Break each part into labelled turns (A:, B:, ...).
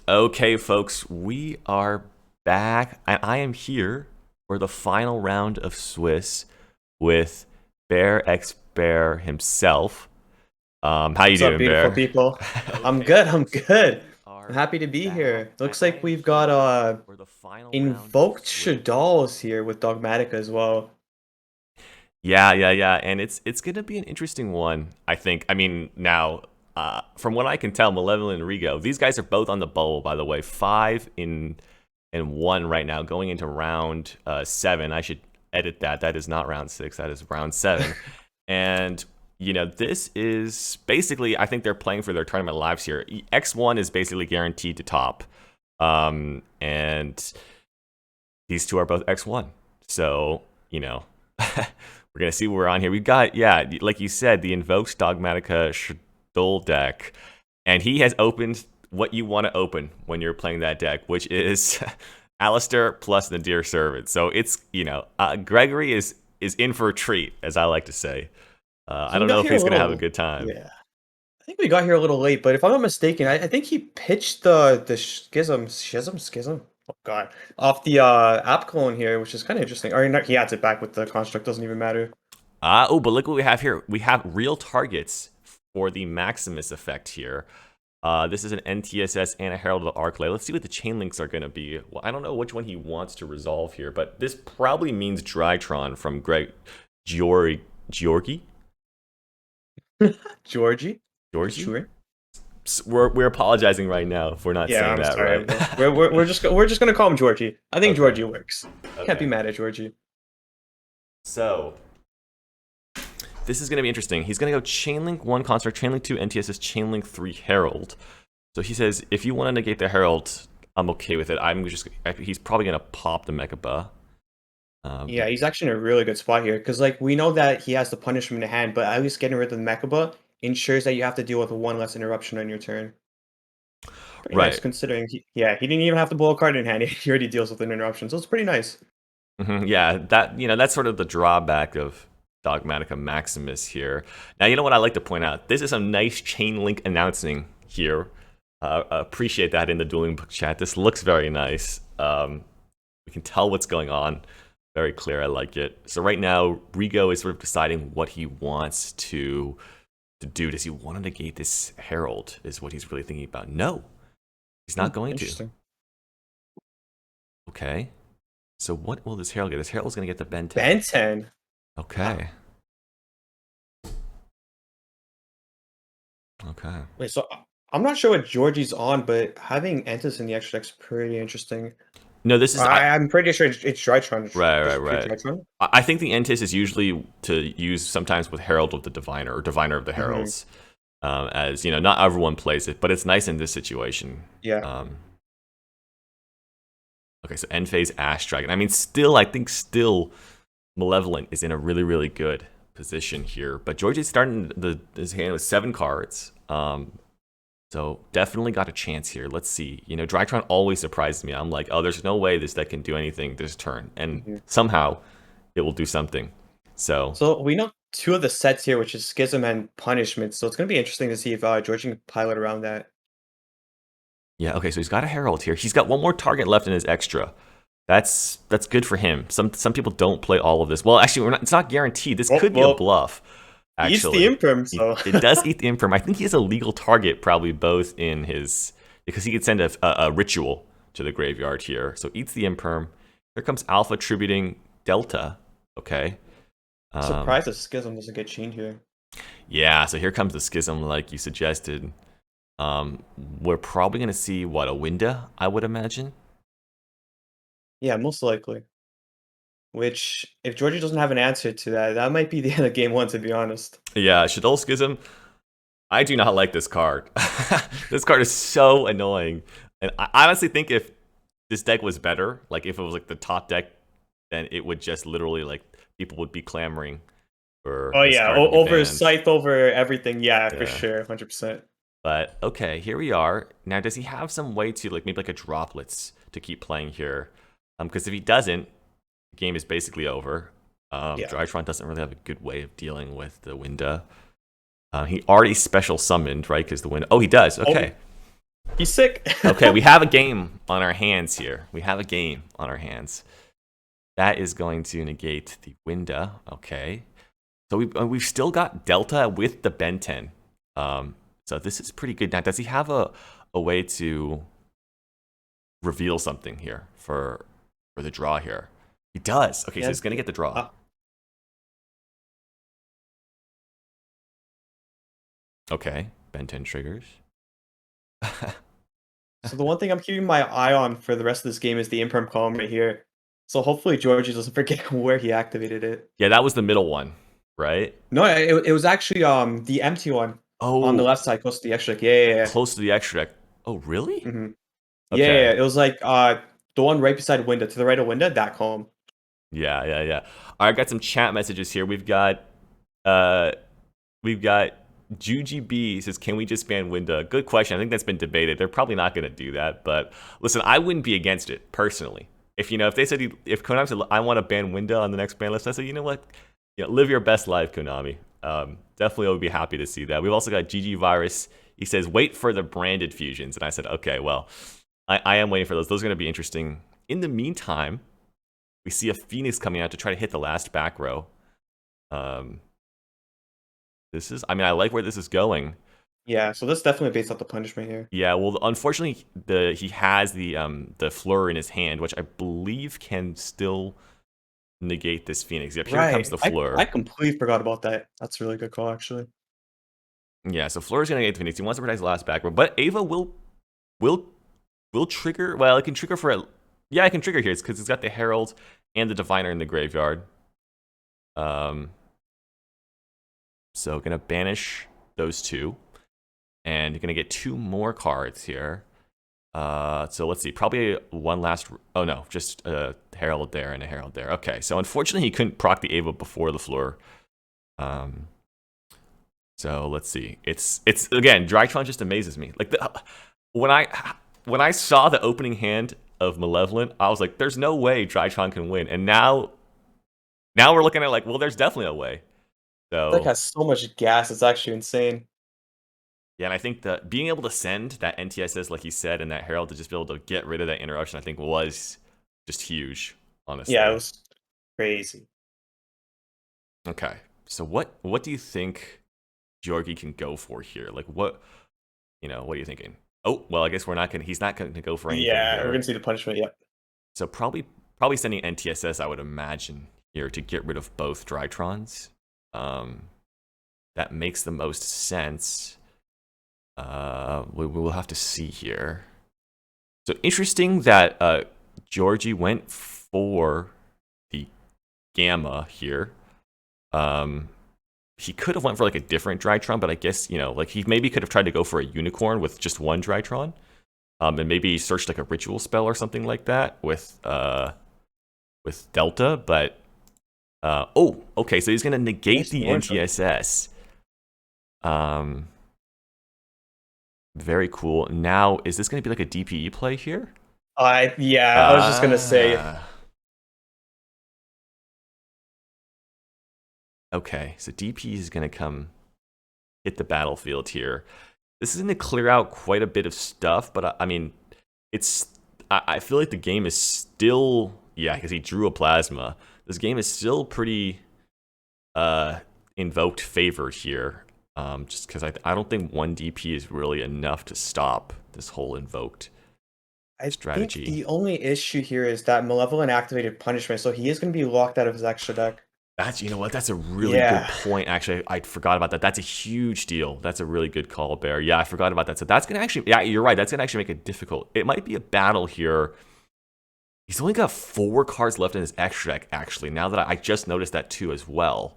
A: Okay, folks, we are back. I am here for the final round of Swiss with Bear X Bear himself. How you
B: What's up,
A: doing,
B: beautiful
A: Bear?
B: people? I'm
A: Okay,
B: good. I'm good.
A: we
B: I'm
A: are
B: happy to be
A: back.
B: here. Looks
A: I
B: like
A: am
B: we've got
A: here for the final round of
B: Invoked
A: Swiss.
B: Shaddolls here with Dogmatic as well.
A: Yeah, and it's gonna be an interesting one. I think. I mean, now from what I can tell, Malevolent and Rigo, these guys are both on the bowl. By the way, 5-1 right now, going into round 7. I should edit that. That is not round 6. That is round 7. And this is basically, I think they're playing for their tournament lives here. X1 is basically guaranteed to top, and these two are both X1. So we're gonna see what we're on here. We've got, yeah, like you said, the Invoked Dogmatica Shadol deck, and he has opened what you want to open when you're playing that deck, which is Alistair plus Nadir Servant. So it's Gregory is in for a treat, as I like to say. I
B: So we
A: don't know
B: got
A: if
B: here a
A: he's gonna have a
B: little,
A: good time.
B: yeah. I think we got here a little late, but if I'm not mistaken, I think he pitched the schism. Oh God, off the app clone here, which is kind of interesting. Or not, he adds it back with the construct. Doesn't even matter.
A: But look what we have here. We have real targets for the Maximus effect here. This is an NTSS and a Herald of the Arclay. Let's see what the chain links are going to be. Well, I don't know which one he wants to resolve here, but this probably means Drytron from Georgi?
B: Georgie, you
A: Georgie?
B: sure?
A: We're apologizing right now if we're not
B: Yeah,
A: saying
B: I'm
A: that
B: sorry.
A: right.
B: We're just gonna call him Georgie. I think
A: Okay.
B: Georgie works. Can't be
A: Okay.
B: mad at Georgie.
A: So this is going to be interesting. He's going to go Chainlink 1 Construct, Chainlink 2 NTSS, Chainlink 3 Herald. So he says, if you want to negate the Herald, I'm okay with it. He's probably going to pop the Mechaba.
B: Yeah, he's actually in a really good spot here because, like, we know that he has the punishment in hand, but at least getting rid of the Mechaba ensures that you have to deal with one less interruption on your turn. Pretty nice
A: Right.
B: considering, he didn't even have to blow a card in hand. He already deals with an interruption, so it's pretty nice.
A: Yeah, that's sort of the drawback of Dogmatica Maximus here. Now, you know what I like to point out? This is a nice Chainlink announcing here. Appreciate that in the Dueling Book chat. This looks very nice. We can tell what's going on. Very clear. I like it. So right now, Rigo is sort of deciding what he wants to do. Does he want to negate this Herald? Is what he's really thinking about. No, he's not going to.
B: Interesting.
A: Okay. So what will this Herald get? This Herald's going to get the Ben 10.
B: Ben 10.
A: Okay. Okay.
B: Wait, so I'm not sure what Georgie's on, but having Entis in the extra deck's pretty interesting.
A: No, this is
B: I'm pretty sure it's Drytron. Just pure
A: right.
B: Drytron.
A: I think the Entis is usually to use sometimes with Herald of the Diviner or Diviner of the
B: Hmm.
A: Heralds. As not everyone plays it, but it's nice in this situation.
B: Yeah.
A: Okay, so end phase Ash Dragon. I mean, I think Malevolent is in a really, really good position here. But Georgie's starting his hand with 7 cards. So definitely got a chance here. Let's see. Drytron always surprises me. I'm like, oh, there's no way this deck can do anything this turn. And somehow it will do something. So
B: So we know two of the sets here, which is Schism and Punishment. So it's going to be interesting to see if Georgie can pilot around that.
A: yeah, okay, so he's got a Herald here. He's got one more target left in his extra. That's good for him. Some people don't play all of this. Well, actually, it's not guaranteed. This could be a bluff.
B: He eats the
A: Actually,
B: Imperm, so
A: it does eat the Imperm. I think he has a legal target, probably both in his, because he could send a ritual to the graveyard here. So eats the Imperm. Here comes Alpha tributing Delta. Okay.
B: surprised that Schism doesn't get chained here.
A: Yeah. So here comes the Schism, like you suggested. We're probably gonna see a Winda, I would imagine.
B: Yeah, most likely. Which, if Georgie doesn't have an answer to that, that might be the end of game 1, to be honest.
A: Yeah, Shadol Schism. I do not like this card. This card is so annoying. And I honestly think if this deck was better, like if it was like the top deck, then it would just literally people would be clamoring for
B: Oh
A: this
B: yeah,
A: card to be
B: over
A: banned.
B: Scythe, over everything. Yeah, for
A: Yeah.
B: sure, 100%.
A: But okay, here we are. Now, does he have some way to maybe a droplets to keep playing here? Because if he doesn't, the game is basically over.
B: Yeah.
A: Drytron doesn't really have a good way of dealing with the Winda. He already special summoned, right? Because the Winda. Oh, he does. Okay.
B: He's sick.
A: Okay, we have a game on our hands here. We have a game on our hands. That is going to negate the window. Okay. So we've still got Delta with the Ben 10. So this is pretty good. Now, does he have a way to reveal something here for the draw here? He does. Okay, so he's going to get the draw. Okay, Ben 10 triggers.
B: So the one thing I'm keeping my eye on for the rest of this game is the imperm column right here. So hopefully Georgie doesn't forget where he activated it.
A: Yeah, that was the middle one, right?
B: No, it was actually the empty one on the left side, close to the extra deck. Yeah.
A: Close to the extra deck. Oh, really?
B: Mm-hmm.
A: Okay.
B: Yeah, it was like the one right beside window, to the right of window, that column.
A: Yeah. All right, I got some chat messages here. We've got Juji B says, "Can we just ban Winda?" Good question. I think that's been debated. They're probably not going to do that, but listen, I wouldn't be against it personally. If they said if Konami said I want to ban Winda on the next ban list, I said, you know what, live your best life, Konami. Definitely would be happy to see that. We've also got GG Virus. He says, wait for the branded fusions, and I said, okay, well, I am waiting for those. Those are going to be interesting. In the meantime, we see a Phoenix coming out to try to hit the last back row. I like where this is going.
B: Yeah, so this definitely based off the punishment here.
A: Yeah, well, unfortunately, he has the Fleur in his hand, which I believe can still negate this Phoenix. Yep, here comes the Fleur.
B: I completely forgot about that. That's a really good call, actually.
A: Yeah, so Fleur's gonna negate the Phoenix. He wants to protect the last back row, but Ava will trigger. Well, it can trigger for it. Yeah, it can trigger here. It's because it's got the Herald and the Diviner in the graveyard. So gonna banish those two, and you're gonna get 2 more cards here. So let's see, probably one last. Oh no, just a Herald there and a Herald there. Okay, so unfortunately he couldn't proc the Ava before the Fleur. So let's see. It's again, Drytron just amazes me. Like when I saw the opening hand of Malevolent, I was like, "There's no way Drytron can win." And now we're looking at like, well, there's definitely a way. So
B: that has so much gas; it's actually insane.
A: Yeah, and I think that being able to send that NTSS, like he said, and that Herald to just be able to get rid of that interruption, I think was just huge. Honestly.
B: Yeah, it was crazy.
A: Okay, so what do you think Georgie can go for here? Like what are you thinking? Oh, well, I guess he's not gonna go for anything.
B: Yeah,
A: here.
B: we're gonna see the punishment, yep.
A: So probably sending NTSS, I would imagine, here to get rid of both Drytrons. That makes the most sense. We will have to see here. So interesting that Georgie went for the Gamma here. He could have went for like a different Drytron, but I guess like he maybe could have tried to go for a Unicorn with just one Drytron, and maybe searched like a ritual spell or something like that with Delta. But okay, so he's gonna negate the NTSS. Very cool. Now, is this going to be like a DPE play here?
B: I was just going to say.
A: Okay, so DPE is going to come hit the battlefield here. This is going to clear out quite a bit of stuff, but I mean, I feel like the game is still, because he drew a Plasma. This game is still pretty Invoked favored here. Just because I don't think 1 DP is really enough to stop this whole Invoked strategy.
B: I think the only issue here is that Malevolent activated punishment, so he is going to be locked out of his extra deck.
A: That's that's a really good point. Actually, I forgot about that. That's a huge deal. That's a really good call, Bear. Yeah, I forgot about that. So that's gonna actually, you're right. That's gonna actually make it difficult. It might be a battle here. He's only got 4 cards left in his extra deck. Actually, now that I just noticed that too as well.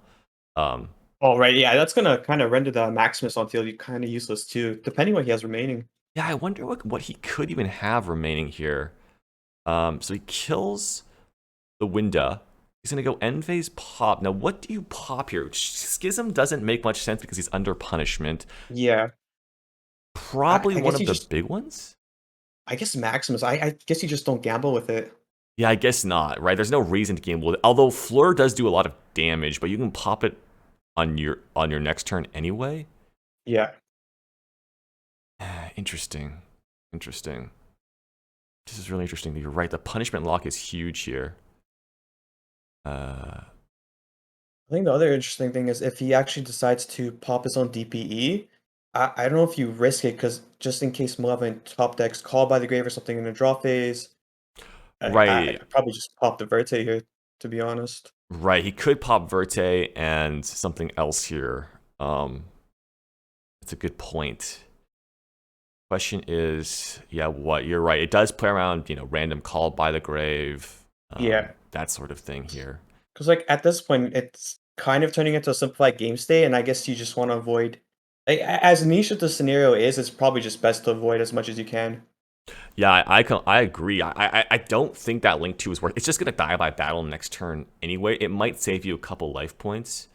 B: Oh, right, yeah, that's going to kind of render the Maximus on field kind of useless too, depending what he has remaining.
A: Yeah, I wonder what he could even have remaining here. So he kills the Winda. He's going to go end phase pop. Now, what do you pop here? Schism doesn't make much sense because he's under punishment.
B: Yeah.
A: Probably one of the big ones?
B: I guess Maximus. I guess you just don't gamble with it.
A: Yeah, I guess not, right? There's no reason to gamble with it. Although Fleur does do a lot of damage, but you can pop it on your next turn anyway.
B: Yeah.
A: Interesting. Interesting. This is really interesting. You're right. The punishment lock is huge here.
B: I think the other interesting thing is if he actually decides to pop his own DPE, I don't know if you risk it because just in case Malevolent top decks called by the grave or something in the draw phase,
A: Right.
B: I'd probably just pop the Verte here, to be honest.
A: Right. He could pop Verte and something else here. That's a good point. Question is, yeah, what? You're right. It does play around, random called by the grave,
B: Yeah,
A: that sort of thing here.
B: because like at this point, it's kind of turning into a simplified game state, and I guess you just want to avoid. As niche as the scenario is, it's probably just best to avoid as much as you can.
A: Yeah, I agree. I don't think that Link 2 is worth. It's just gonna die by battle next turn anyway. It might save you a couple life points,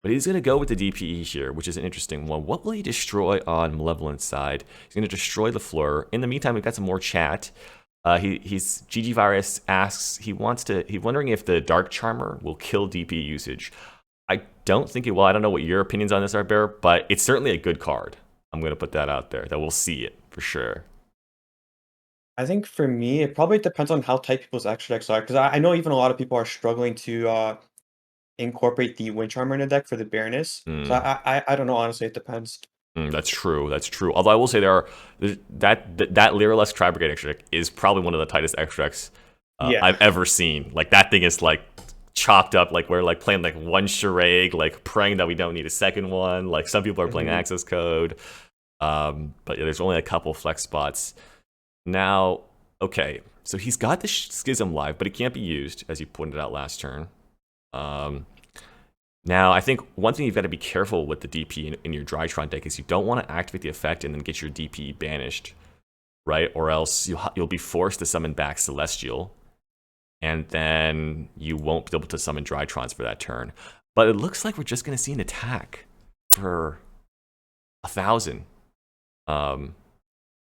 A: but he's gonna go with the DPE here, which is an interesting one. What will he destroy on Malevolent's side? He's gonna destroy the floor. In the meantime, we've got some more chat. He's GG Virus asks he's wondering if the Dark Charmer will kill DP usage. I don't think it will. I don't know what your opinions on this are, Bear, but it's certainly a good card. I'm gonna put that out there. That we'll see it for sure.
B: I think for me, it probably depends on how tight people's extra decks are, because I know even a lot of people are struggling to incorporate the Wind Charmer in the deck for the Baroness. So
A: Mm.
B: I don't know, honestly, it depends.
A: That's true. That's true. Although I will say that Lyraless Tri Brigade extract is probably one of the tightest extracts
B: Yeah.
A: I've ever seen. Like that thing is like chopped up. Like we're like playing like one charade, like praying that we don't need a second one. Like some people are playing
B: Mhm.
A: access code, but yeah, there's only a couple flex spots. Now, okay, so he's got the Schism live, but it can't be used as you pointed out last turn. Um, Now, I think one thing you've got to be careful with the DP in your Drytron deck is you don't want to activate the effect and then get your DP banished, right? Or else you'll be forced to summon back Celestial, and then you won't be able to summon Drytrons for that turn. But it looks like we're just going to see an attack for 1,000.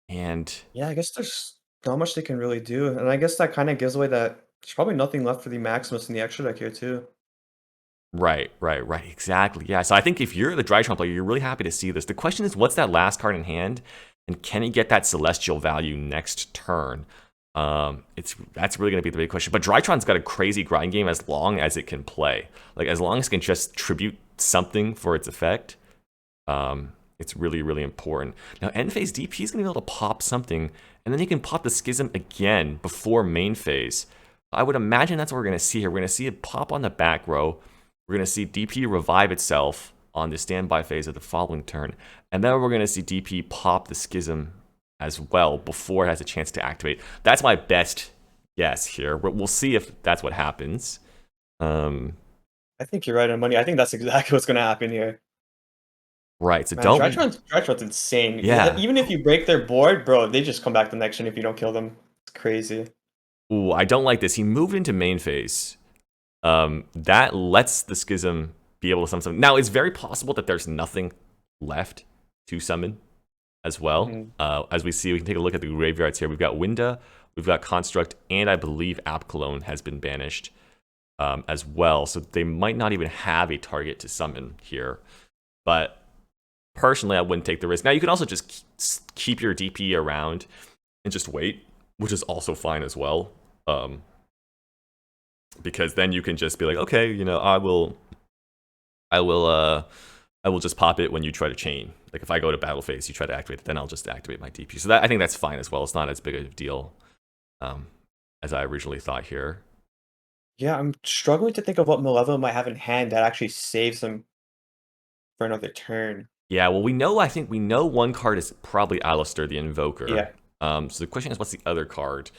A: And
B: Yeah, I guess there's not much they can really do. And I guess that kind of gives away that there's probably nothing left for the Maximus in the extra deck here, too.
A: right, exactly. Yeah, so I think if you're the Drytron player, you're really happy to see this. The question is, what's that last card in hand? And can he get that Celestial value next turn? That's really going to be the big question. But Drytron's got a crazy grind game as long as it can play. Like as long as it can just tribute something for its effect, it's really, really important. Now, end phase DP is going to be able to pop something, and then he can pop the Schism again before main phase. I would imagine that's what we're going to see here. We're going to see it pop on the back row. We're going to see DP revive itself on the standby phase of the following turn, and then we're going to see DP pop the Schism as well before it has a chance to activate. That's my best guess here. We'll see if that's what happens.
B: I think you're right on money. I think that's exactly what's going to happen here.
A: Right, so
B: Man,
A: don't...
B: Drytron's insane.
A: Yeah.
B: Even if you break their board, bro, they just come back the next turn if you don't kill them. It's crazy.
A: Ooh, I don't like this. He moved into main phase. That lets the Schism be able to summon something. Now, it's very possible that there's nothing left to summon as well.
B: Mhm.
A: As we see, we can take a look at the graveyards here. We've got Winda, we've got Construct, and I believe App Cologne has been banished as well. So they might not even have a target to summon here. But personally, I wouldn't take the risk. Now, you can also just keep your DP around and just wait, which is also fine as well. Because then you can just be like, okay, I will just pop it when you try to chain. Like if I go to battle phase, you try to activate it, then I'll just activate my DP. So I think that's fine as well. It's not as big a deal as I originally thought here.
B: Yeah, I'm struggling to think of what Malevolent might have in hand that actually saves them for another turn.
A: Yeah, well, I think we know one card is probably Alistair the Invoker.
B: Yeah.
A: So the question is, what's the other card?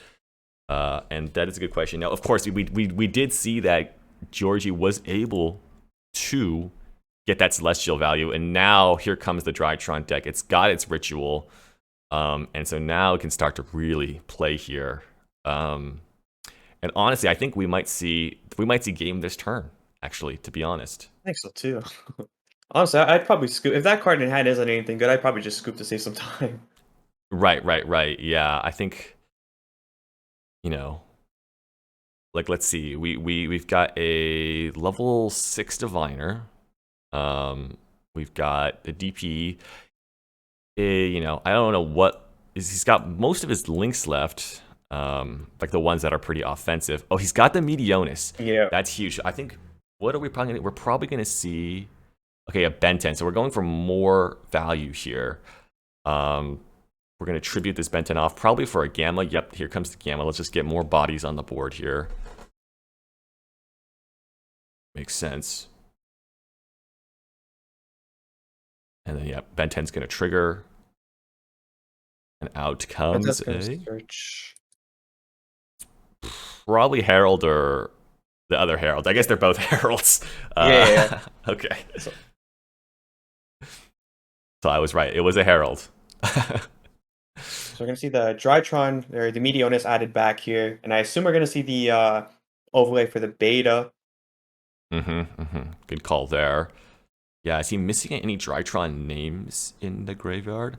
A: And that is a good question. Now, of course, we did see that Georgie was able to get that Celestial value, and now here comes the Drytron deck. It's got its Ritual, and so now it can start to really play here. And honestly, I think we might see game this turn, actually, to be honest.
B: I think so too. Honestly, I'd probably scoop if that card in hand isn't anything good. I'd probably just scoop to save some time.
A: Right. Yeah, I think, like, let's see. We've got a level 6 Diviner. We've got the DP. I don't know what is he's got most of his links left, like the ones that are pretty offensive. Oh, he's got the Meteonis.
B: Yeah.
A: That's huge. I think, what are we probably gonna, we're probably going to see, okay, a Ben 10. So we're going for more value here. We're going to tribute this Ben 10 off, probably for a Gamma. Yep, here comes the Gamma. Let's just get more bodies on the board here. Makes sense. And then, yeah, Ben 10's going to trigger. And out comes a...
B: search.
A: Probably Herald or the other Herald. I guess they're both Heralds.
B: Yeah.
A: Okay. So I was right. It was a Herald.
B: So we're going to see the Drytron, or the Meteonis added back here. And I assume we're going to see the overlay for the beta.
A: Good call there. Yeah, is he missing any Drytron names in the graveyard?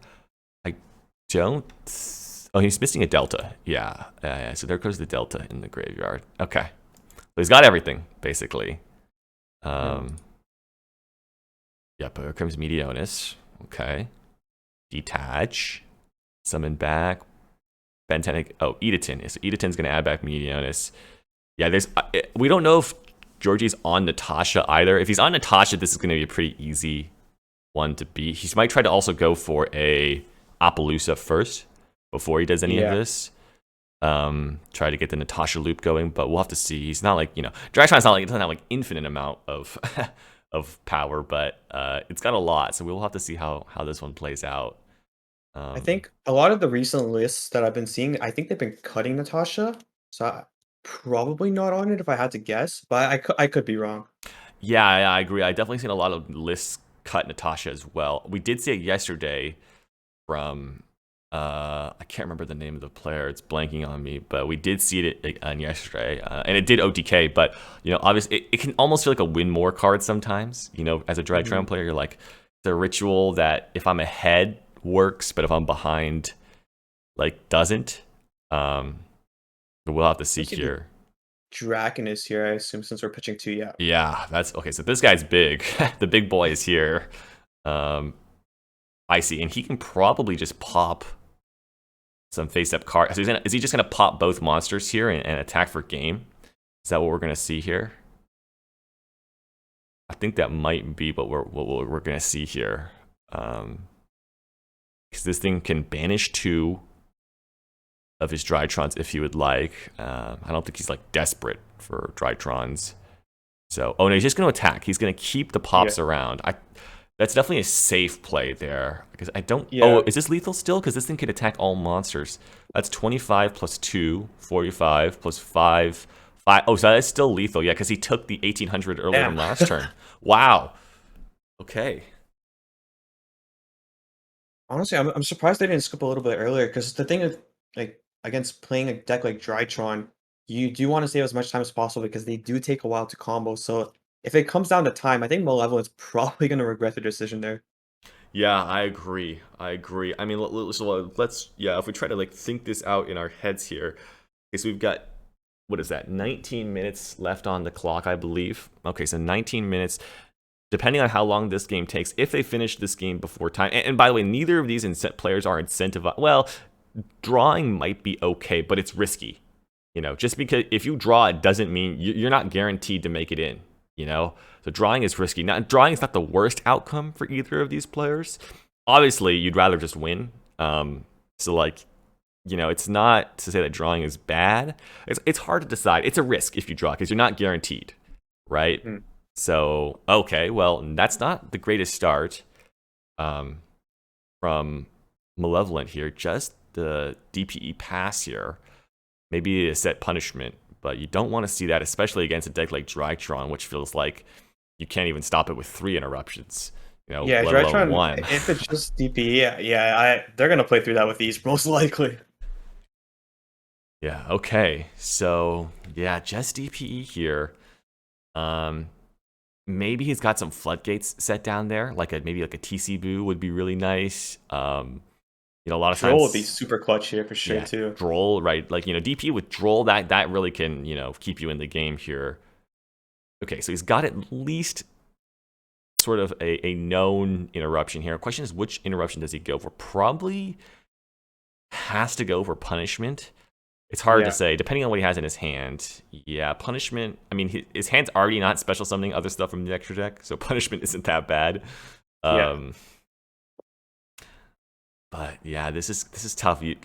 A: I don't... Oh, he's missing a Delta. Yeah. So there goes the Delta in the graveyard. Okay. So he's got everything, basically. Yeah, but here comes Meteonis. Okay. Detach. Summon back. Ben 10. Oh, Edatin. So Edatin's going to add back Meteonis. Yeah, there's... we don't know if Georgie's on Natasha either. If he's on Natasha, this is going to be a pretty easy one to beat. He might try to also go for a Appaloosa first before he does any of this. Try to get the Natasha loop going, but we'll have to see. He's not like, Drytron's not like, it doesn't have like infinite amount of of power, but it's got a lot, so we'll have to see how this one plays out.
B: I think a lot of the recent lists that I've been seeing, I think they've been cutting Natasha, so probably not on it if I had to guess, but I could be wrong.
A: Yeah, I agree. I definitely seen a lot of lists cut Natasha as well. We did see it yesterday from I can't remember the name of the player. It's blanking on me, but we did see it on yesterday, and it did OTK. But obviously, it can almost feel like a win more card sometimes. As a Drytron player, you're like, the ritual that if I'm ahead works, but if I'm behind, like doesn't. But we'll have to see here.
B: Draken is here, I assume, since we're pitching 2, yeah.
A: Yeah, that's okay. So this guy's big. The big boy is here. I see, and he can probably just pop some face-up cards. So is he just gonna pop both monsters here and attack for game? Is that what we're gonna see here? I think that might be what we're gonna see here. Because this thing can banish 2 of his Drytrons if he would like. I don't think he's like desperate for Drytrons. So, oh no, he's just going to attack. He's going to keep the pops around. That's definitely a safe play there. Because I don't... Yeah. Oh, is this lethal still? Because this thing can attack all monsters. That's 25 plus 2, 45 plus 5. Oh, so that's still lethal. Yeah, because he took the 1800 earlier from last turn. Wow. Okay.
B: Honestly, I'm surprised they didn't skip a little bit earlier, because the thing is, like, against playing a deck like Drytron, you do want to save as much time as possible because they do take a while to combo. So if it comes down to time, I think Malevolent's probably going to regret the decision there.
A: Yeah, I agree. I mean, let's if we try to like think this out in our heads here, because we've got, what is that, 19 minutes left on the clock, I believe. Okay, so 19 minutes. Depending on how long this game takes, if they finish this game before time, and by the way, neither of these players are incentivized. Well, drawing might be okay, but it's risky. Just because if you draw, it doesn't mean you're not guaranteed to make it in. So drawing is risky. Now, drawing is not the worst outcome for either of these players. Obviously, you'd rather just win. So like, it's not to say that drawing is bad. It's hard to decide. It's a risk if you draw because you're not guaranteed, right? So okay, well, that's not the greatest start from Malevolent here. Just the DPE pass here, maybe a set punishment, but you don't want to see that, especially against a deck like Drytron, which feels like you can't even stop it with 3 interruptions.
B: Yeah,
A: let alone
B: Drytron,
A: 1.
B: if it's just DPE, they're gonna play through that with ease, most likely.
A: Yeah. Okay. So yeah, just DPE here. Maybe he's got some floodgates set down there, maybe like a TC Boo would be really nice. A lot of times
B: Droll would be super clutch here for sure too.
A: Droll, right? Like, DP with Droll, that really can, keep you in the game here. Okay, so he's got at least sort of a known interruption here. The question is, which interruption does he go for? Probably has to go for punishment. It's hard to
B: Yeah,
A: say, depending on what he has in his hand. Yeah, punishment. I mean, his hand's already not special summoning other stuff from the extra deck, so punishment isn't that bad.
B: yeah.
A: Um, but yeah, this is tough. You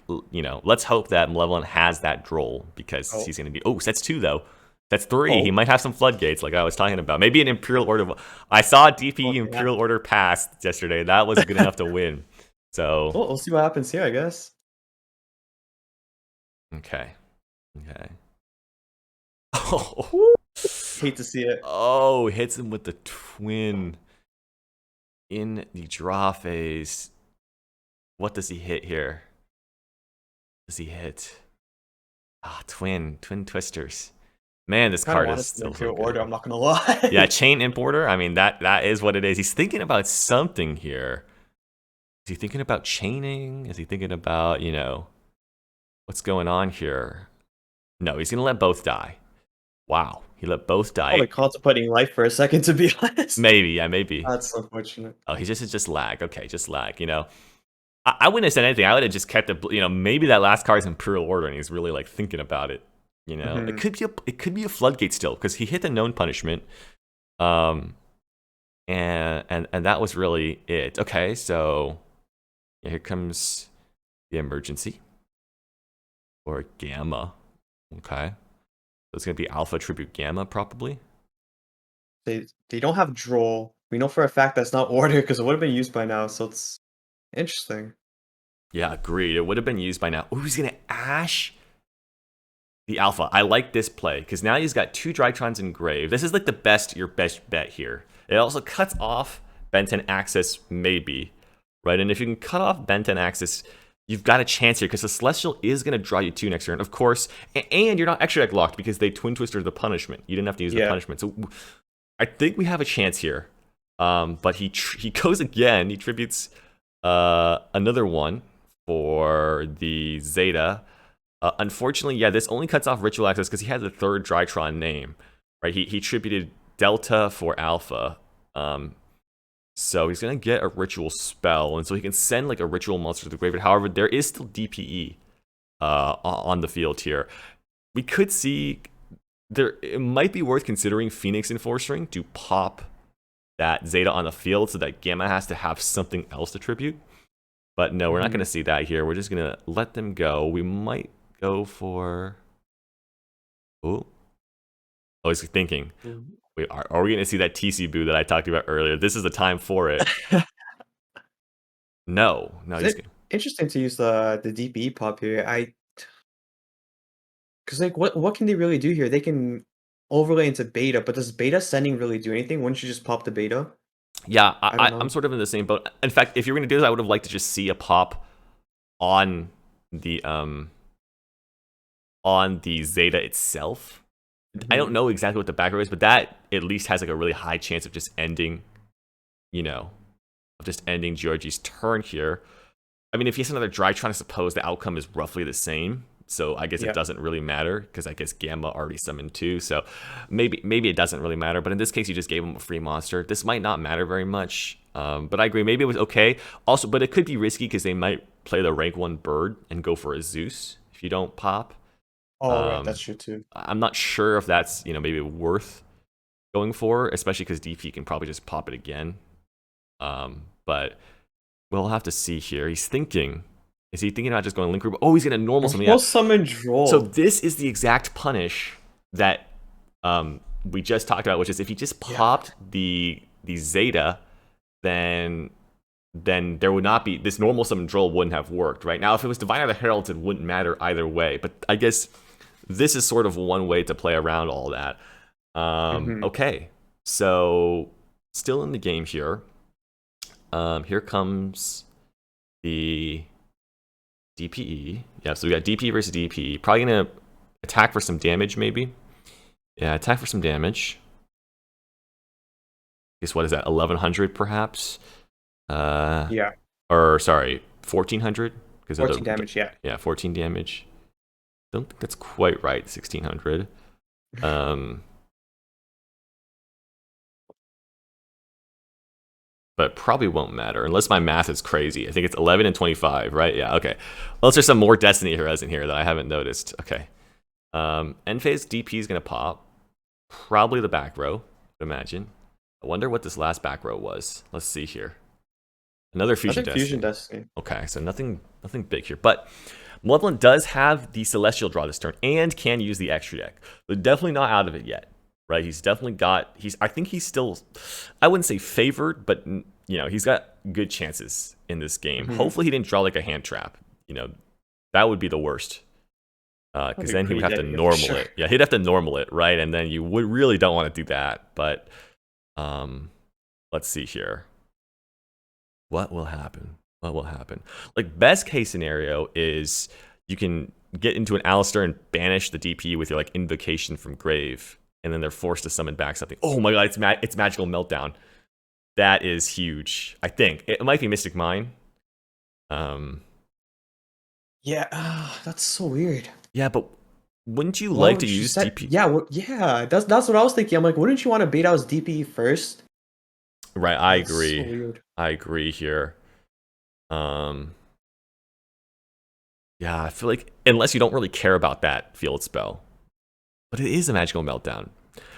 A: know, let's hope that Malevolent has that droll because
B: Oh,
A: he's going to be. Oh, sets 2 though. That's 3. He
B: oh.
A: might have some floodgates, like I was talking about. Maybe an Imperial Order. I saw a DPE
B: Okay, yeah.
A: Imperial Order pass yesterday. That was good enough to win. So
B: Well, we'll see what happens here, I guess.
A: okay, okay. Oh,
B: Woo. Hate to see it.
A: oh, hits him with the twin in the draw phase. What does he hit here? Does he hit? Ah, twin twisters. Man, this
B: Kind of
A: card
B: want
A: is
B: to see
A: still so
B: Imperial Order.
A: good.
B: I'm not gonna lie.
A: Yeah, chain importer. I mean, that is what it is. He's thinking about something here. Is he thinking about chaining? Is he thinking about, what's going on here? No, he's gonna let both die. Wow, he let both die.
B: Probably contemplating life for a second, to be honest.
A: Maybe, yeah, maybe.
B: That's unfortunate.
A: Oh, it's just lag. Okay, just lag. I wouldn't have said anything. I would have just kept it. Maybe that last card is Imperial Order, and he's really like thinking about it.
B: Hmm.
A: It could be a floodgate still because he hit the known punishment. Um, and that was really it. Okay, so yeah, here comes the emergency or gamma. Okay, so it's gonna be alpha tribute gamma probably.
B: They don't have Droll. We know for a fact that's not Order because it would have been used by now. So it's interesting.
A: Yeah, agreed. It would have been used by now. Oh, he's gonna Ash the alpha. I like this play because now he's got 2 Drytrons engraved. This is like your best bet here. It also cuts off Benton Axis, maybe, right? And if you can cut off Benton Axis, you've got a chance here because the Celestial is going to draw you 2 next turn, of course, and you're not extra deck locked because they Twin Twister the punishment. You didn't have to use the
B: Yeah.
A: punishment. So I think we have a chance here. But he goes again. He tributes another one for the Zeta. Unfortunately, yeah, this only cuts off Ritual Access because he has a 3rd Drytron name, right? He tributed Delta for Alpha. So he's going to get a Ritual spell, and so he can send like a Ritual monster to the graveyard. However, there is still DPE on the field here. We could see it might be worth considering Phoenix Enforcering to pop that Zeta on the field so that Gamma has to have something else to tribute. But no, we're not going to see that here. We're just going to let them go. We might go for... Oh, he's thinking. Wait, are we going to see that TC boo that I talked about earlier? This is the time for it. No, he's
B: It's interesting to use the DPE pop here. Because like what can they really do here? They can overlay into beta, but does beta sending really do anything? Wouldn't you just pop the beta?
A: Yeah,
B: I don't
A: I'm
B: know.
A: sort of in the same boat. In fact, if you're going to do this, I would have liked to just see a pop on the Zeta itself. I don't know exactly what the background is, but that at least has like a really high chance of just ending, Georgie's turn here. I mean, if he has another Drytron, I suppose the outcome is roughly the same. So I guess
B: Yeah.
A: it doesn't really matter because I guess Gamma already summoned 2. So maybe it doesn't really matter. But in this case, you just gave him a free monster. This might not matter very much. But I agree. Maybe it was okay. Also, but it could be risky because they might play the rank 1 bird and go for a Zeus if you don't pop.
B: Oh, right, that's true too.
A: I'm not sure if that's maybe worth going for, especially because DP can probably just pop it again. But we'll have to see here. He's thinking. Is he thinking about just going link group? Oh, he's gonna normal something.
B: Normal
A: Yeah.
B: summon Droll.
A: So this is the exact punish that we just talked about, which is if he just popped the Zeta, then there would not be this normal summon Droll wouldn't have worked right now. If it was Divine Eye of the Heralds, it wouldn't matter either way. But I guess this is sort of one way to play around all that. Okay, so still in the game here. Here comes the DPE. Yeah, so we got DPE versus DPE. Probably gonna attack for some damage, maybe. Yeah, attack for some damage. Guess what is that? 1100 perhaps.
B: Yeah.
A: Or sorry, 1400 because
B: 14 damage. Yeah.
A: Yeah, 14 damage. Don't think that's quite right. 1600. but probably won't matter unless my math is crazy. I think it's 11 and 25, right? Yeah, okay. Unless there's some more Destiny heroes in here that I haven't noticed. Okay. End phase DP is going to pop. Probably the back row, I would imagine. I wonder what this last back row was. Let's see here. Another
B: I
A: Fusion
B: think
A: Destiny.
B: Fusion Destiny.
A: Okay, so nothing big here. But Malevolent does have the Celestial draw this turn and can use the extra deck. But definitely not out of it yet, right? He's definitely got, I think he's still, I wouldn't say favored, but, he's got good chances in this game.
B: Mhm.
A: Hopefully he didn't draw like a hand trap. That would be the worst. Because then he would have to normal it. Yeah, he'd have to normal it, right? And then you would really don't want to do that. But let's see here. What will happen? What will happen? Like, best case scenario is you can get into an Alistair and banish the DP with your like Invocation from Grave, and then they're forced to summon back something. Oh my god, it's Magical Meltdown. That is huge. I think it might be Mystic Mine.
B: Yeah, that's so weird.
A: Yeah, but wouldn't you like to use DP?
B: Yeah, that's what I was thinking. I'm like, wouldn't you want to bait out his DP first?
A: Right, I
B: That's
A: agree.
B: so weird.
A: I agree here. Yeah, I feel like unless you don't really care about that field spell, but it is a Magical Meltdown.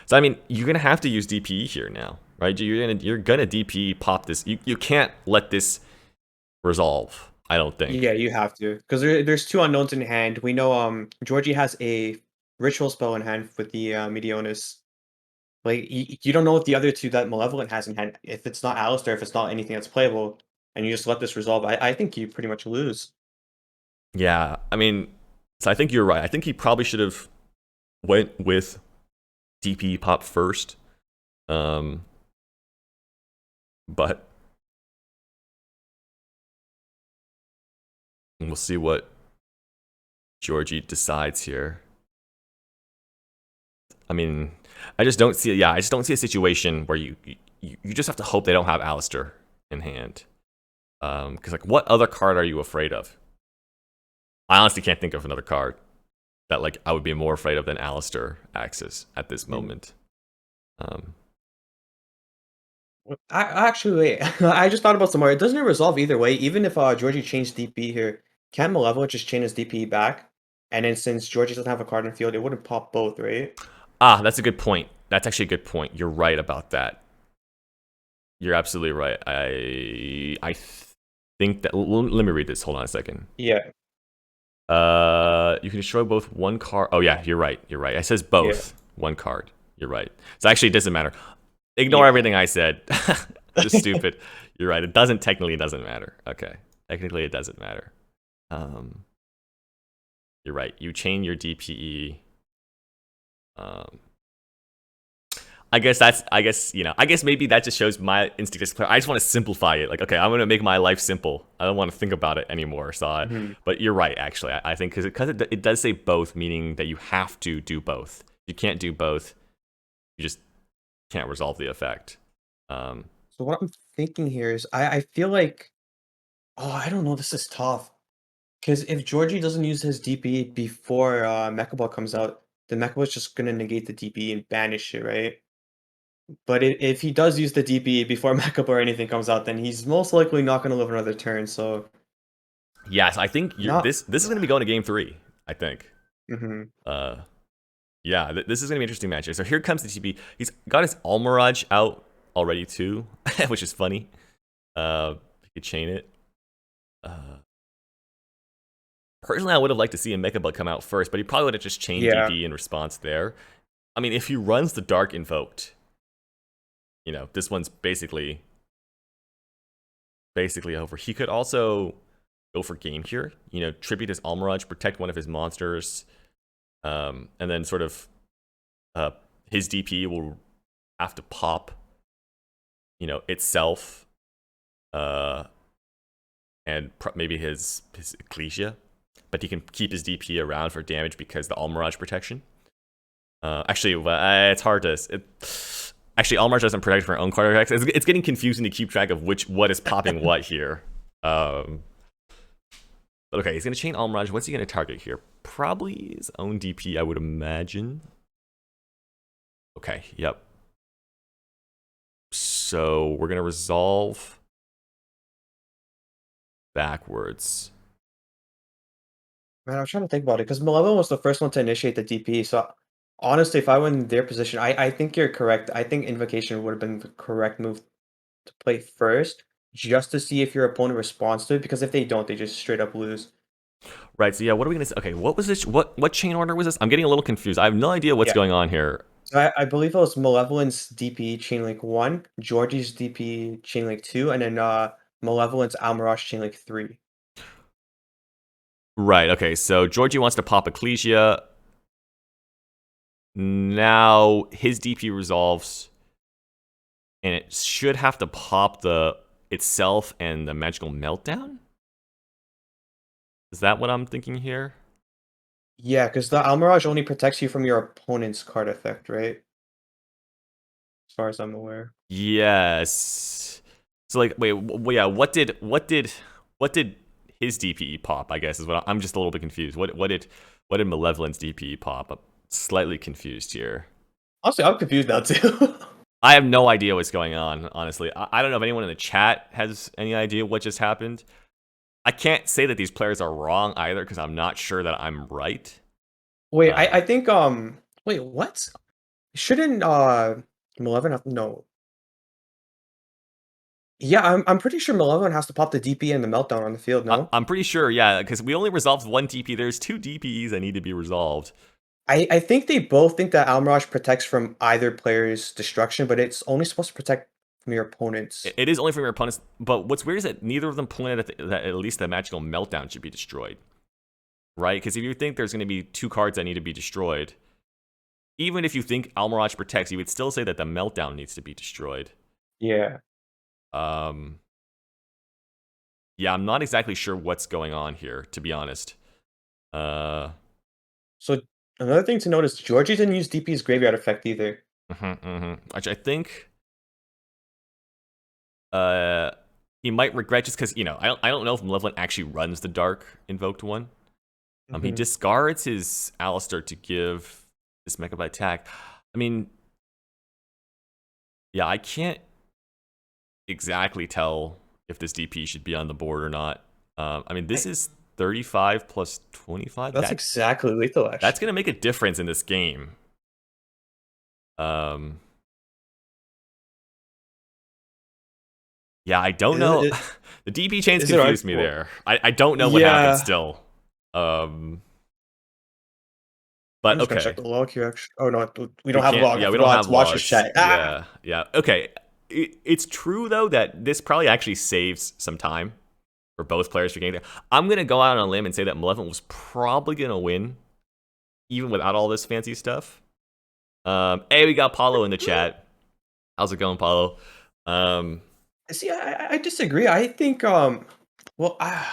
A: So I mean, you're gonna have to use DPE here now, right? You're gonna DPE pop this. You can't let this resolve. I don't think.
B: Yeah, you have to, because there's two unknowns in hand. We know Georgie has a ritual spell in hand with the Medionis. Like you don't know what the other two that Malevolent has in hand. If it's not Alistair, if it's not anything that's playable, and you just let this resolve, I think you pretty much lose.
A: Yeah, I mean, so I think you're right. I think he probably should have went with DPE pop first. But we'll see what Georgie decides here. I mean, I just don't see. Yeah, I just don't see a situation where you just have to hope they don't have Alistair in hand. Because like, what other card are you afraid of? I honestly can't think of another card that like I would be more afraid of than Alistair Axis at this moment.
B: I actually wait. I just thought about some more. It doesn't resolve either way. Even if Georgie changed DP here, can Malevolent just chain his DP back? And then since Georgie doesn't have a card in field, it wouldn't pop both, right?
A: That's a good point. That's actually a good point. You're right about that. You're absolutely right. I think that. Let me read this. Hold on a second.
B: Yeah.
A: You can destroy both one card. Oh yeah, you're right. You're right. It says both one card. You're right. So actually, it doesn't matter. Ignore everything I said. Just stupid. You're right. It doesn't matter. Okay. Technically, it doesn't matter. You're right. You chain your DPE. I guess maybe that just shows my instinct as a player. I just want to simplify it. Like, okay, I'm going to make my life simple. I don't want to think about it anymore. So, but you're right, actually. I think because it does say both, meaning that you have to do both. You can't do both. You just can't resolve the effect.
B: So what I'm thinking here is I feel like, I don't know, this is tough. Because if Georgie doesn't use his DP before Mechabot comes out, then Mechabot's just gonna negate the DP and banish it, right? But if he does use the DP before Mechabot or anything comes out, then he's most likely not gonna live another turn. So
A: yes, I think this is gonna be going to game 3. I think. Yeah, this is gonna be an interesting match. So here comes the DP. He's got his Almirage out already too, which is funny. He could chain it. Personally, I would have liked to see a Mechabot come out first, but he probably would have just chained DP in response there. I mean, if he runs the Dark Invoked, this one's basically over. He could also go for Game Cure, tribute his Almirage, protect one of his monsters, and then sort of his DP will have to pop, itself, and maybe his Ecclesia. But he can keep his DP around for damage because the Almirage protection. Actually, it's hard to. Actually, Almirage doesn't protect from her own card effects. It's getting confusing to keep track of what is popping what here. But okay, he's gonna chain Almirage. What's he gonna target here? Probably his own DP, I would imagine. Okay, yep. So we're gonna resolve backwards.
B: Man, I was trying to think about it because Malevolent was the first one to initiate the DP. So honestly, if I were in their position, I think you're correct. I think Invocation would have been the correct move to play first, just to see if your opponent responds to it. Because if they don't, they just straight up lose.
A: Right. So yeah, what are we gonna say? Okay, what was this? What chain order was this? I'm getting a little confused. I have no idea what's
B: Yeah.
A: going on here.
B: So I believe it was Malevolence DP Chainlink 1, Georgie's DP Chainlink 2, and then Malevolence Almirage Chainlink 3.
A: Right. Okay. So Georgie wants to pop Ecclesia. Now his DP resolves, and it should have to pop the itself and the magical meltdown. Is that what I'm thinking here?
B: Yeah, because the Almirage only protects you from your opponent's card effect, right? As far as I'm aware.
A: Yes. So like, wait, yeah. What did his DPE pop? I guess is what I'm just a little bit confused. What did Malevolence DPE pop? I'm slightly confused here.
B: Honestly, I'm confused now too.
A: I have no idea what's going on. Honestly, I don't know if anyone in the chat has any idea what just happened. I can't say that these players are wrong either because I'm not sure that I'm right.
B: Wait, I think wait, what? Shouldn't Malevolent no. Yeah, I'm pretty sure Malevolent has to pop the DP and the meltdown on the field, no?
A: I'm pretty sure, yeah, because we only resolved one DP. There's two DPEs that need to be resolved.
B: I think they both think that Almirage protects from either player's destruction, but it's only supposed to protect from your opponent's.
A: It is only from your opponents, but what's weird is that neither of them pointed that at least the magical meltdown should be destroyed, right? Because if you think there's going to be two cards that need to be destroyed, even if you think Almirage protects, you would still say that the meltdown needs to be destroyed.
B: Yeah.
A: Yeah, I'm not exactly sure what's going on here, to be honest.
B: So another thing to note is Georgie didn't use DP's graveyard effect either.
A: Which I think he might regret just because, I don't know if Malevolent actually runs the Dark Invoked one. He discards his Alistair to give this Mechabyte attack. I mean, yeah, I can't exactly tell if this DP should be on the board or not. I mean, this is 35 plus 25.
B: That's exactly lethal, actually.
A: That's going to make a difference in this game. Yeah, I don't know. The DP chains confused me there. I don't know what happened still. But okay.
B: Check the log here. Actually. Oh no, we don't have log.
A: Yeah, we don't have
B: watch
A: logs.
B: the chat.
A: Yeah. Okay. It's true though that this probably actually saves some time for both players for getting there. I'm gonna go out on a limb and say that Malevolent was probably gonna win, even without all this fancy stuff. Hey, we got Paulo in the chat. How's it going, Paulo?
B: See, I disagree. I think well, I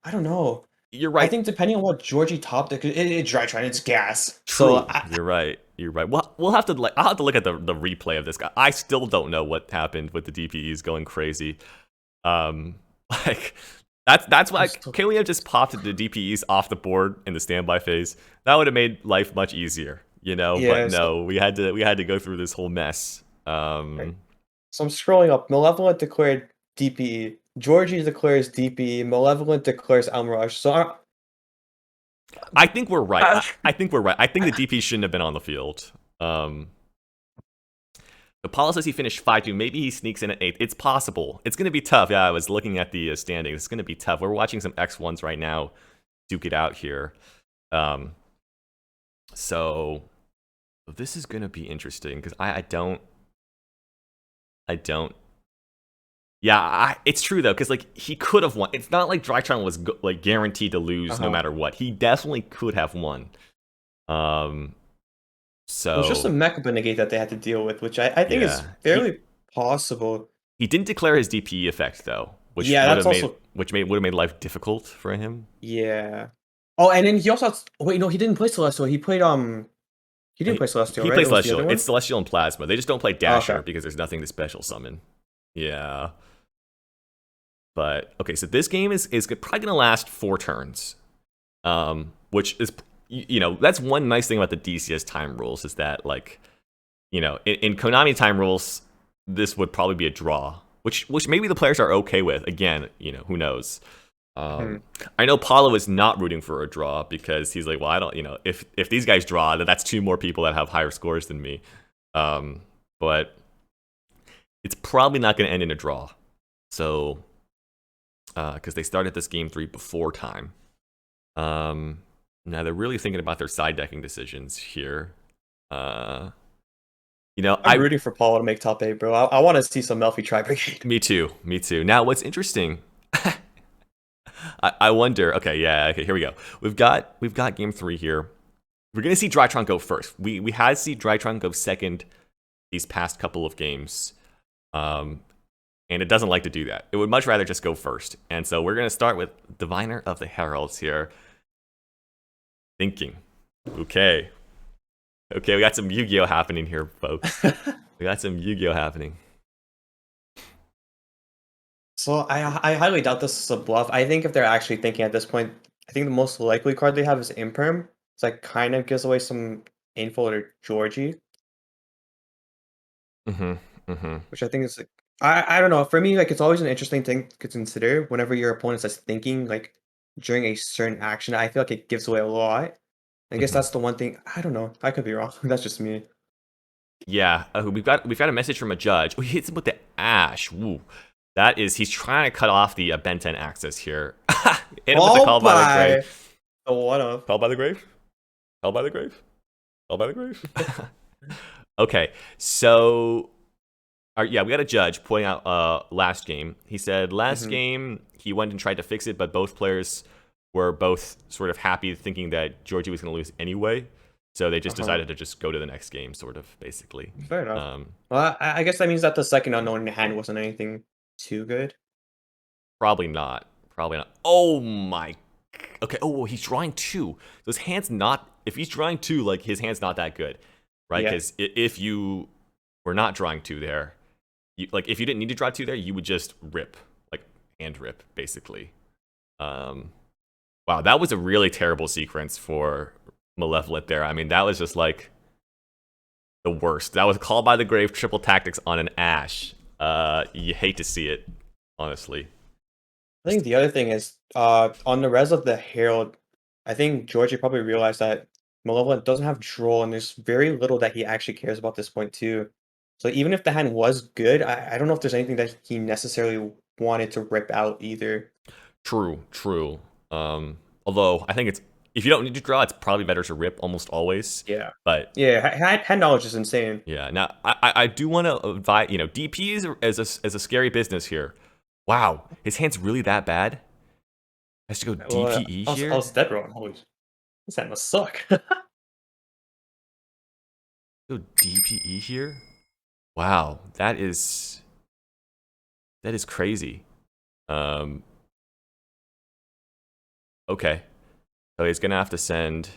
B: don't know.
A: You're right.
B: I think depending on what Georgie topped, it's Drytron, it's gas.
A: True.
B: So
A: You're right. Well, I'll have to look at the replay of this guy. I still don't know what happened with the DPEs going crazy. Like that's why Kaleo just popped the DPEs off the board in the standby phase. That would have made life much easier,
B: Yeah,
A: but no, we had to go through this whole mess.
B: Right. So I'm scrolling up. Malevolent declared DPE. Georgie declares DPE. Malevolent declares Almirage. So
A: I think we're right. I think we're right. I think the DP shouldn't have been on the field. The Paulo says he finished 5-2. Maybe he sneaks in at 8th. It's possible. It's going to be tough. Yeah, I was looking at the standings. It's going to be tough. We're watching some X1s right now duke it out here. So this is going to be interesting because I don't. Yeah, it's true though, because like he could have won. It's not like Drytron was like guaranteed to lose no matter what. He definitely could have won. So
B: it was just a Mecha negate that they had to deal with, which I think is fairly possible.
A: He didn't declare his DPE effect though, which would have made life difficult for him.
B: Yeah. Oh, and then he also wait, no, he didn't play Celestial. He played he didn't play Celestial.
A: He
B: right?
A: plays Celestial. It's Celestial and Plasma. They just don't play Dasher
B: okay.
A: because there's nothing to special summon. Yeah. But okay, so this game is probably gonna last 4 turns, which is that's one nice thing about the DCS time rules is that like in Konami time rules this would probably be a draw, which maybe the players are okay with. Again, who knows?
B: Mhm.
A: I know Paulo is not rooting for a draw because he's like, well, I don't, if these guys draw, then that's two more people that have higher scores than me. But it's probably not going to end in a draw. So, because they started this game 3 before time. Now they're really thinking about their side decking decisions here.
B: I'm
A: I
B: rooting for Paulo to make top 8, bro. I want to see some Melfi Tri Brigade.
A: me too. Now, what's interesting, I wonder. Okay, yeah. Okay, here we go. We've got game 3 here. We're gonna see Drytron go first. We had to see Drytron go second these past couple of games, and it doesn't like to do that. It would much rather just go first. And so we're gonna start with Diviner of the Heralds here. Thinking, okay, we got some Yu-Gi-Oh happening here, folks. We got some Yu-Gi-Oh happening.
B: So I highly doubt this is a bluff. I think if they're actually thinking at this point, I think the most likely card they have is Imperm. It's like kind of gives away some info to Georgie, which I think is like I don't know. For me, like it's always an interesting thing to consider whenever your opponent is thinking like during a certain action. I feel like it gives away a lot. I guess that's the one thing. I don't know. I could be wrong. That's just me.
A: Yeah, we've got a message from a judge. Oh, he hits him with the ash. Woo. He's trying to cut off the Ben 10 axis here. Hit him with the call by the grave.
B: The one of
A: Call by the grave? Call by the grave? Call by the grave? Okay, so yeah, we got a judge pointing out last game. He said last game he went and tried to fix it, but both players were both sort of happy thinking that Georgie was going to lose anyway. So they just decided to just go to the next game, sort of, basically.
B: Fair enough. Well, I guess that means that the second unknown in the hand wasn't anything too good.
A: Probably not. Probably not. Oh my. Okay. Oh, he's drawing 2. So his hand's not. If he's drawing 2, like his hand's not that good, right? Because if you were not drawing 2 there, like if you didn't need to draw 2 there, you would just rip, like hand rip, basically. Wow, that was a really terrible sequence for Malevolent there. I mean, that was just like the worst. That was Call by the Grave triple tactics on an Ash. You hate to see it, honestly.
B: I think the other thing is, on the res of the Herald, I think Georgie probably realized that Malevolent doesn't have draw, and there's very little that he actually cares about this point too. So even if the hand was good, I don't know if there's anything that he necessarily wanted to rip out either.
A: True. Although I think if you don't need to draw, it's probably better to rip almost always.
B: Yeah.
A: But
B: Yeah, hand knowledge is insane.
A: yeah. Now I do want to advise. DP is a scary business here. Wow, his hand's really that bad. Has to go DPE here.
B: I was dead wrong. Holy, this hand must suck.
A: Go DPE here. Wow, that is crazy. Okay. So he's gonna have to send.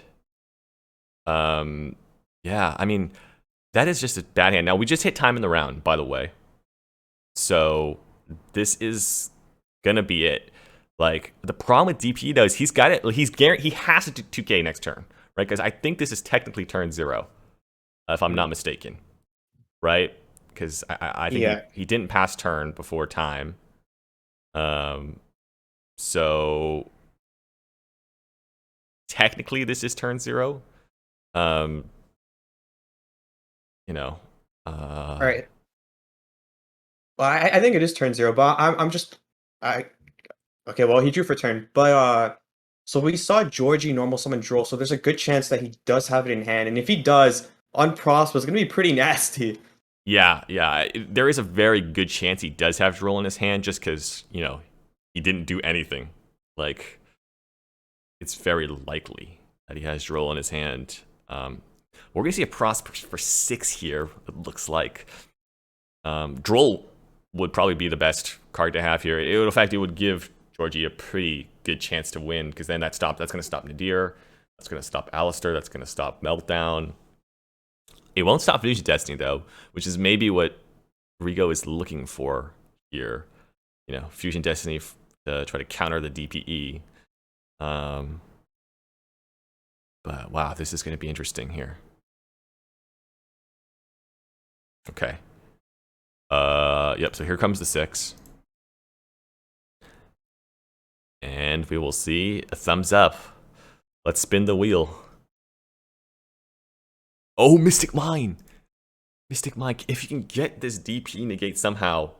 A: Yeah, I mean, that is just a bad hand. Now we just hit time in the round, by the way. So this is gonna be it. Like the problem with DPE though is he has to do 2K next turn, right? Because I think this is technically turn 0, if I'm not mistaken, right? Because I think he didn't pass turn before time. So technically this is turn 0. All
B: right. Well, I think it is turn 0, but okay, well he drew for turn. But so we saw Georgie normal summon draw, so there's a good chance that he does have it in hand. And if he does, on Prosper, it's gonna be pretty nasty.
A: Yeah. There is a very good chance he does have droll in his hand just because, he didn't do anything. Like, it's very likely that he has droll in his hand. We're going to see a Prosper for 6 here, it looks like. Droll would probably be the best card to have here. In fact, it would give Georgie a pretty good chance to win because then that's going to stop Nadir. That's going to stop Alistair. That's going to stop Meltdown. It won't stop Fusion Destiny, though, which is maybe what Rigo is looking for here. Fusion Destiny to try to counter the DPE. But wow, this is going to be interesting here. Okay. Yep, so here comes the 6. And we will see a thumbs up. Let's spin the wheel. Oh, Mystic Mine! Mystic Mine, if you can get this DP negate somehow,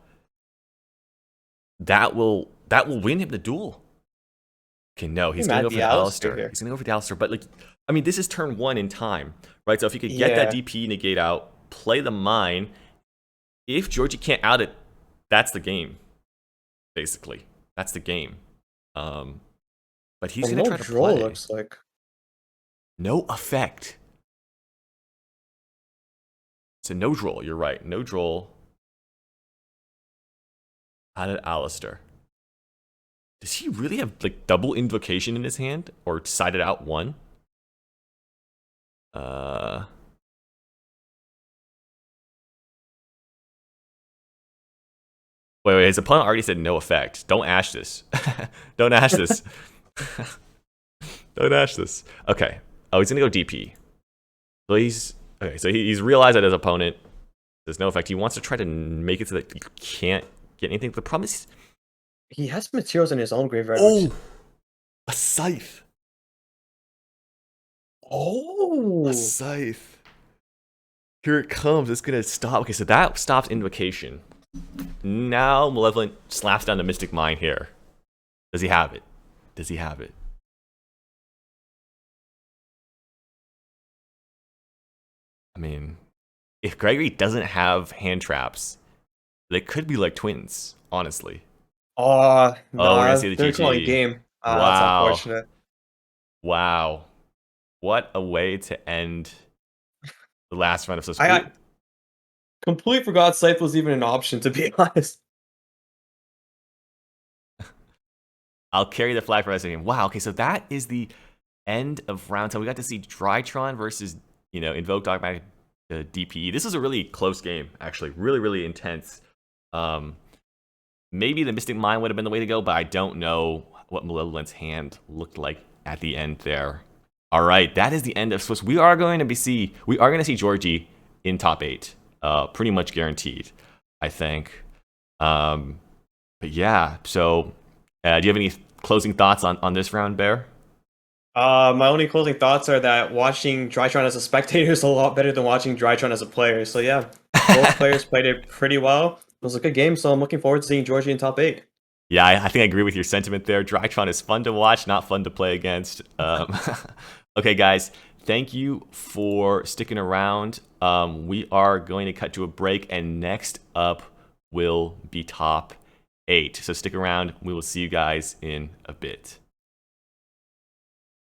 A: that will win him the duel. Okay, no, he's going to go for the Alistair.
B: Here.
A: He's going to go for the Alistair, but like, I mean, this is turn 1 in time, right? So if you could get
B: Yeah.
A: that DP negate out, play the mine, if Georgie can't out it, that's the game, basically. That's the game. But he's going to try to play.
B: Looks like.
A: No effect. It's a no droll, you're right. No droll. Out of Alistair. Does he really have like double invocation in his hand? Or sided out 1? Wait, his opponent already said no effect. Don't ash this. Don't ash this. Don't ash this. Okay. Oh, he's gonna go DP. So he's realized that his opponent there's no effect. He wants to try to make it so that you can't get anything. The problem is
B: he has materials in his own graveyard.
A: Oh, a scythe.
B: Oh,
A: a scythe. Here it comes. It's gonna stop. Okay, so that stops invocation. Now Malevolent slaps down the Mystic Mine here. Does he have it? Does he have it? I mean, if Gregory doesn't have hand traps, they could be like twins, honestly.
B: Nah,
A: we're gonna see the
B: they're
A: GG.
B: calling game.
A: Wow.
B: That's unfortunate.
A: Wow. What a way to end the last round of Split.
B: I completely forgot Scythe was even an option, to be honest.
A: I'll carry the flag for the rest of the game. Wow, okay, so that is the end of round 10. We got to see Drytron versus, Invoked Dogmatic DPE. This is a really close game, actually. Really, really intense. Maybe the Mystic Mine would have been the way to go, but I don't know what Malevolent's hand looked like at the end there. All right, that is the end of Swiss. We are going to see Georgie in top 8. Pretty much guaranteed, I think. But yeah, so do you have any closing thoughts on this round, Bear?
B: My only closing thoughts are that watching Drytron as a spectator is a lot better than watching Drytron as a player. So yeah, both players played it pretty well. It was a good game, so I'm looking forward to seeing Georgie in top 8.
A: Yeah, I think I agree with your sentiment there. Drytron is fun to watch, not fun to play against. Okay, guys, thank you for sticking around. We are going to cut to a break, and next up will be top 8. So stick around. We will see you guys in a bit.